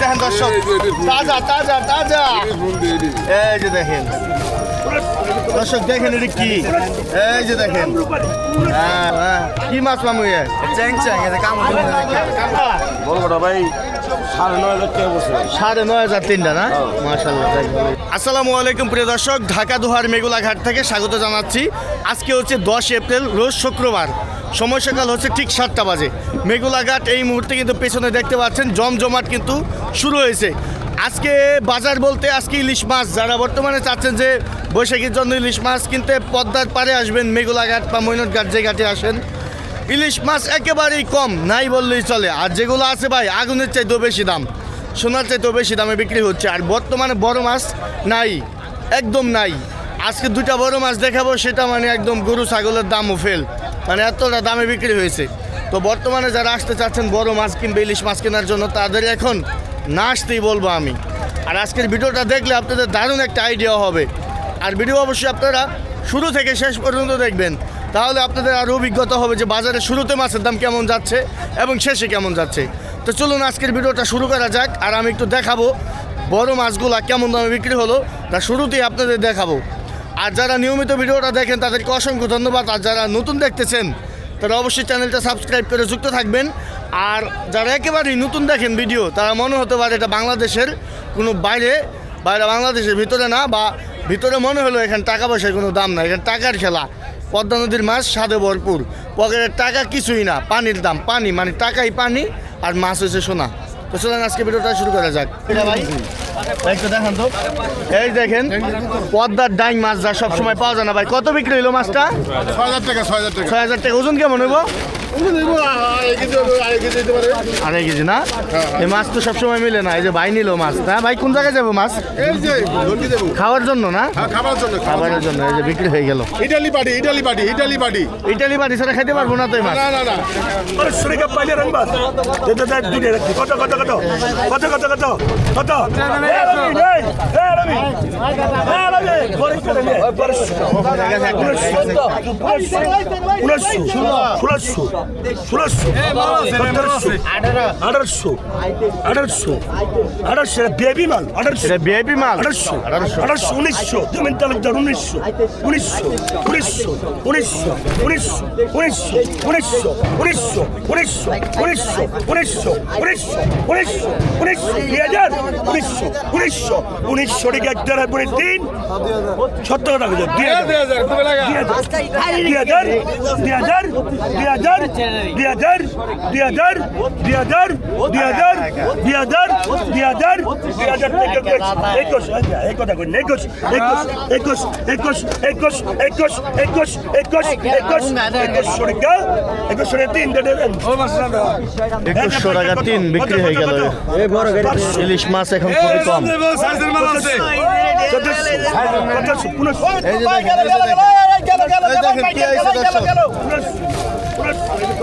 দেখেন দর্শক, তাজা তাজা তাজা। এই যে দেখেন দর্শক, দেখেন এটা কি, এই যে দেখেন কি মাছ মামু? চ্যাং চ্যাং এটা কাম বলবো ভাই 9,500 টাকা বসে 9,500 তিনটা না? মাশাআল্লাহ। আসসালামু আলাইকুম প্রিয় দর্শক, ঢাকা দোহার মেগুলাঘাট থেকে স্বাগত জানাচ্ছি। আজকে হচ্ছে 10 এপ্রিল, রোজ শুক্রবার। সময় সকাল হচ্ছে ঠিক 7টা বাজে। মেগুলাঘাট এই মুহূর্তে কিন্তু পেছনে দেখতে পাচ্ছেন জমজমাট কিন্তু শুরু হয়েছে। আজকে বাজার বলতে আজকে ইলিশ মাছ, যারা বর্তমানে চাচ্ছেন যে বৈশাখীর জন্য ইলিশ মাছ কিনতে পদ্মার পাড়ে আসবেন, মেগুলাঘাট বা মৈনটঘাট যে ঘাটে আসেন, ইলিশ মাছ একেবারেই কম, নাই বললেই চলে। আর যেগুলো আছে ভাই আগুনের চাইতেও বেশি দাম, সোনার চাইতেও বেশি দামে বিক্রি হচ্ছে। আর বর্তমানে বড় মাছ নাই, একদম নাই। আজকে 2টা বড় মাছ দেখাবো, সেটা মানে একদম গরু ছাগলের দামও ফেল, মানে এতটা দামে বিক্রি হয়েছে। তো বর্তমানে যারা আসতে চাচ্ছেন বড় মাছ কিনবে, ইলিশ মাছ কেনার জন্য, তাদের এখন না আসতেই বলবো আমি। আর আজকের ভিডিওটা দেখলে আপনাদের দারুণ একটা আইডিয়া হবে। আর ভিডিও অবশ্যই আপনারা শুরু থেকে শেষ পর্যন্ত দেখবেন, তাহলে আপনাদের আরও অভিজ্ঞতা হবে যে বাজারে শুরুতে মাছের দাম কেমন যাচ্ছে এবং শেষে কেমন যাচ্ছে। তো চলুন আজকের ভিডিওটা শুরু করা যাক। আর আমি একটু দেখাবো বড় মাছগুলা কেমন দামে বিক্রি হলো, তা শুরুতেই আপনাদের দেখাবো। আর যারা নিয়মিত ভিডিওটা দেখেন তাদেরকে অসংখ্য ধন্যবাদ। আর যারা নতুন দেখতেছেন তারা অবশ্যই চ্যানেলটা সাবস্ক্রাইব করে যুক্ত থাকবেন। আর যারা একেবারেই নতুন দেখেন ভিডিও, তারা মনে হতে পারে এটা বাংলাদেশের কোনো বাইরে বাংলাদেশের ভিতরে না, বা ভিতরে মনে হলো এখানে টাকা পয়সার কোনো দাম না, এখানে টাকার খেলা। পদ্মা নদীর মাছ স্বাদে ভরপুর, পকেটের টাকা কিছুই না, পানির দাম পানি, মানে টাকাই পানি আর মাছ হয়েছে সোনা। তো চলেন আজকে ভিডিওটা শুরু করা যাক। ভাই একটু দেখান তো, এই দেখেন পদ্মার ডাইং মাছ, যা সবসময় পাওয়া যায় না ভাই। কত বিক্রি হইলো মাছটা? 6,000 টাকা 6,000 টাকা 6,000 টাকা। ওজন কেমন হইব? 2.5 কেজি না? এই মাছ তো সবসময় মিলে না। এই যে ভাই নিল মাছ, হ্যাঁ ভাই কোন জায়গায় যাবো মাছ? খাওয়ার জন্য না? খাবারের জন্য। এই যে বিক্রি হয়ে গেল। ইটালি বাড়ি ছাড়া খাইতে পারবো না তো এই মাছ। না বেবি মাল 1800 1900 জমিন তালুকদার 1900 টাকা এক দেড় পরে 3 70 টাকা 2100 টাকা 3 বিক্রি হয়ে গেল। ইলিশ মাছ এখন খুবই কম।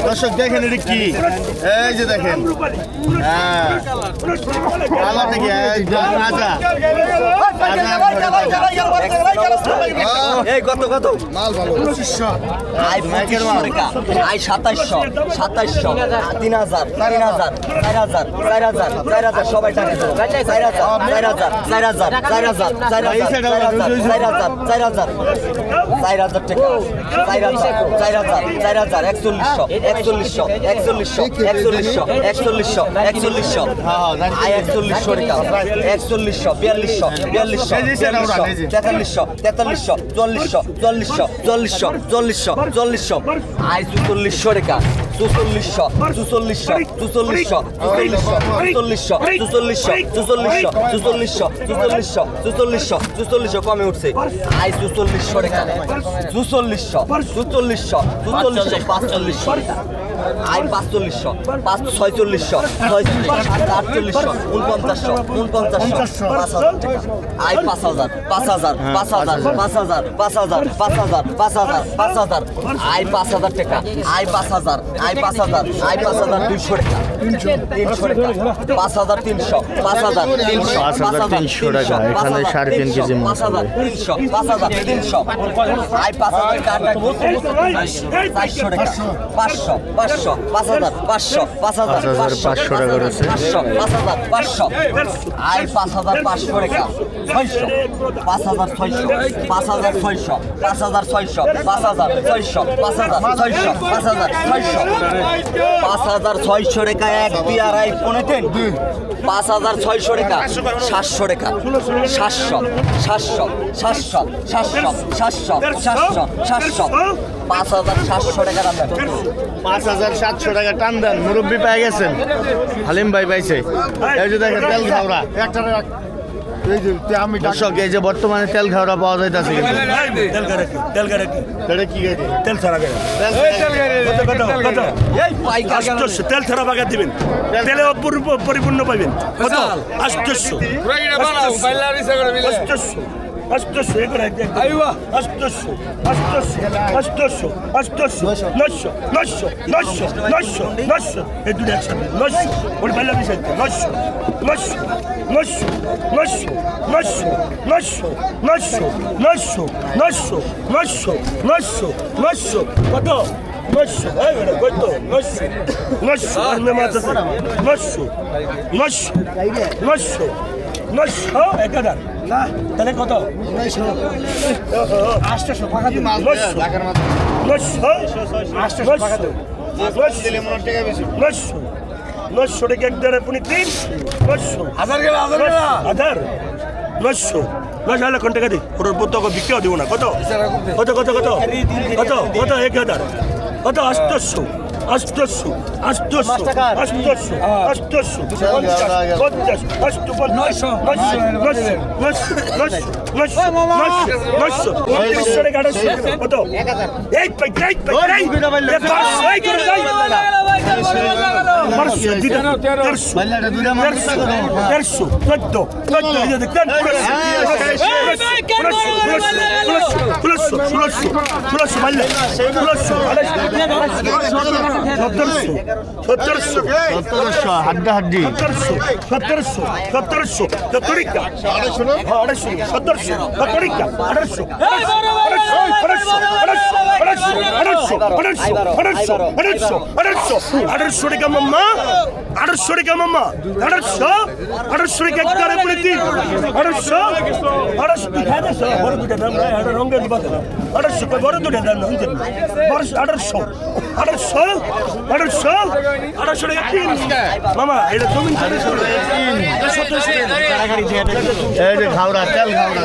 দর্শক দেখেন এটা কি, এই যে দেখেন কত মাল ভালো 2500 আই 2700 3000 সবাই টাকা 4000 কমে উঠছে। আই 4400 টাকা 4400 আই 4500 4600 4800 4900 আই 5000 আই 5000 টাকা আই 5000 200 টাকা 300 টাকা 5300 5300 টাকা। এখানে 3.5 কেজি মাছ 5300 আই 5000 টাকা 400 টাকা 500 500 5000 500 5000 5,500 টাকা রয়েছে। 500 5000 500 আই 5500 টাকা 600 5600 5600 5600 5600 5600 টাকা এক দুই আড়াই পৌনে তিন 5600 টাকা 700 টাকা 700 700 700 700 700 700 700 5700 টাকা দাম দেন 5,700 টাকা টান দেন। মুরব্বী পেয়ে গেছেন, হালিম ভাই পাইছে। এই যে দেখেন তেল ঘাওড়া, দর্শক এই যে বর্তমানে তেল ঘাওড়া পাওয়া যাইতেছে কিন্তু তেল গাড়ি এটা কি গাড়ি? তেল ছাড়া গাড়ি কত এই পাইকার কেন 800 তেল ছাড়া বাগা দিবেন তেলে পরিপূর্ণ পাবেন কত 800 800 এগুলো একদম 800 এই দুটো একসাথে 900 ওর বাইলা বিষয় 900 কত 900 এই বেটা কত 900 আর মে মাছ আছে 900 1000 না তাহলে কত 800 টাকা দিন 900 টাকা দিন 900 টাকা এক দাঁড়ে পুনি 3 900 1000 গেল 900 900 কোন টাকা দি ওর পুত্তক বিক্রিও দিব না কত 1000 কত 800 হাড্ডা হাড্ডি 800 টাকা মাম্মা 800 টাকা মাম্মা 800 টাকা এক দাঁড়ে পড়ে 3 800 বড় দুটা দাম রঙের দিবা 800 বড় দুটা দাম 800 টাকা 3 মামা এটা তুমি এই যে ঘাওড়া তেল ঘাওড়া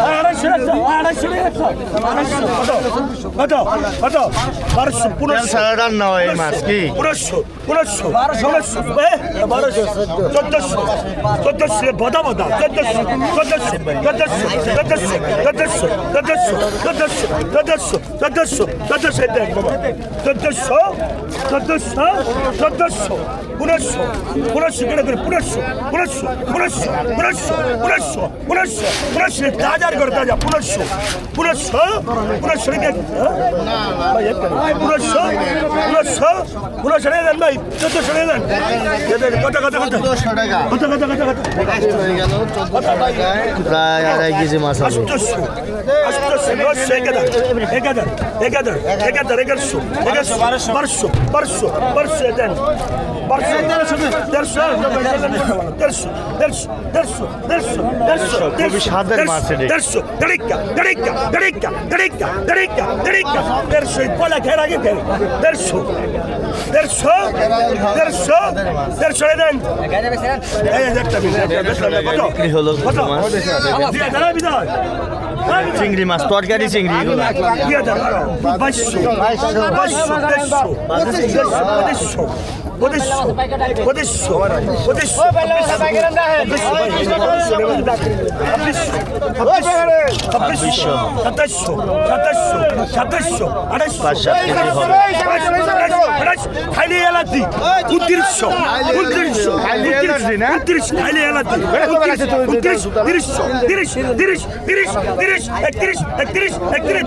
তেল ছাড়া রান্না হয় এই মাছ কি 1400 টাকা প্রায় 2.5 কেজি মাছ আছে 150 খুবই স্বাদের মাছ এটি 150 বিক্রি হলো মাছ চিংড়ি মাছ তরকারি চিংড়ি এগুলো 32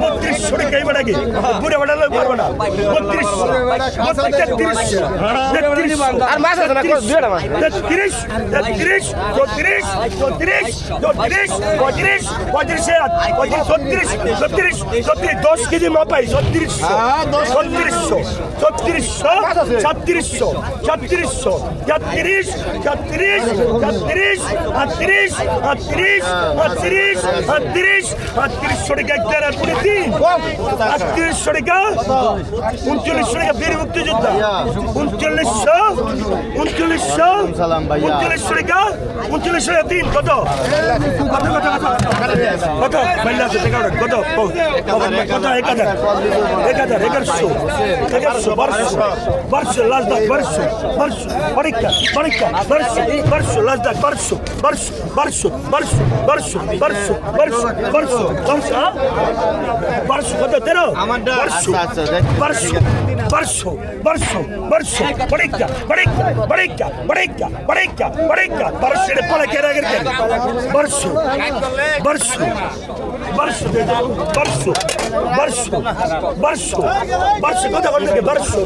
3200 টাকা এবার আগে বুড়ে বাড়ালে পারবো না 3200 3300 আর মাছ আছে না দুইটা মাছ 33 33 34 34 34 35 35 10 কেজি মাপাই 3600 3700 38 টাকা একটা আর পুরো 3 38 টাকা 39 টাকা বীর মুক্তিযোদ্ধা 39 সালাম ভাইয়া। 39 টাকা 39 টাকা 3 কত কত বাইলা আছে টাকা কত কত 1000 1100 লাস্ট দাগ 1200 পরীক্ষা লাস্ট দাগ 1200 কত 13 1200 পরীক্ষা 1200 পরে কে রাগের কেন 1200 কত করতে 1200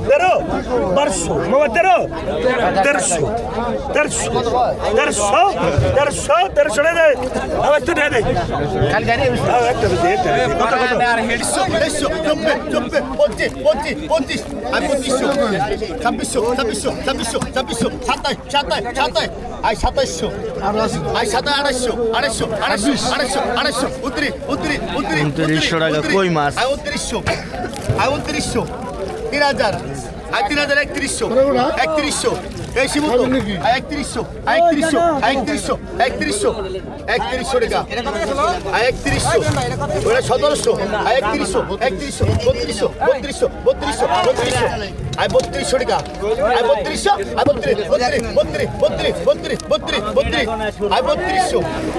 মামা 1300 রে দে আবার তো দে খালি গাড়ি একটা দে কত আর হেডশো 2900 টাকা কই মাছ 2900 3000 3100 এই শিবুতো 3100 টাকা 3100 ওটা 1700 3100 3200 টাকা 3200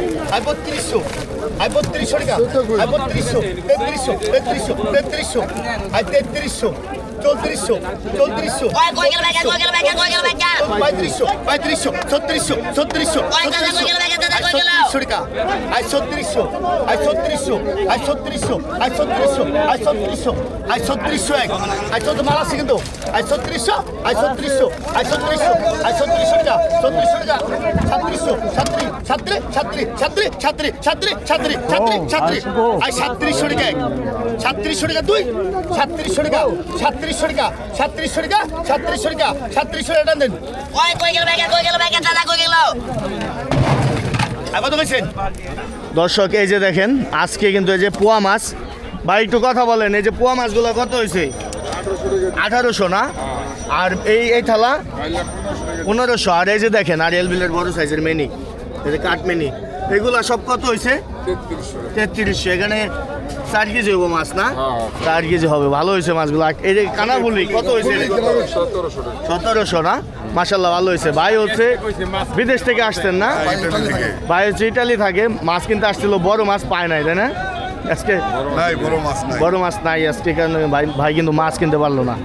দর্শক এই যে দেখেন আজকে কিন্তু এই যে পোয়া মাছ ভাই একটু কথা বলেন এই যে পোয়া মাছগুলো কত হয়েছে 1800 না আর এই থালা 1500 আর এই যে দেখেন আর এলবিলের বড় সাইজের মেনি এই যে কাঠ মেনি এগুলা সব কত হয়েছে 3300 এখানে 4 কেজি হবে মাছ না 4 কেজি হবে ভালো হয়েছে মাছগুলো এই যে কানাবুলি কত হয়েছে 1700 না মাশাল্লাহ ভালো হয়েছে ভাই হচ্ছে বিদেশ থেকে আসতেন না ভাই হচ্ছে ইটালি থাকে মাছ কিনতে আসছিল বড় মাছ পায় নাই তাই না আজকে নাই বড় মাছ নাই বড় মাছ নাই আজকে কারণে ভাই কিন্তু মাছ কিনতে পারলো না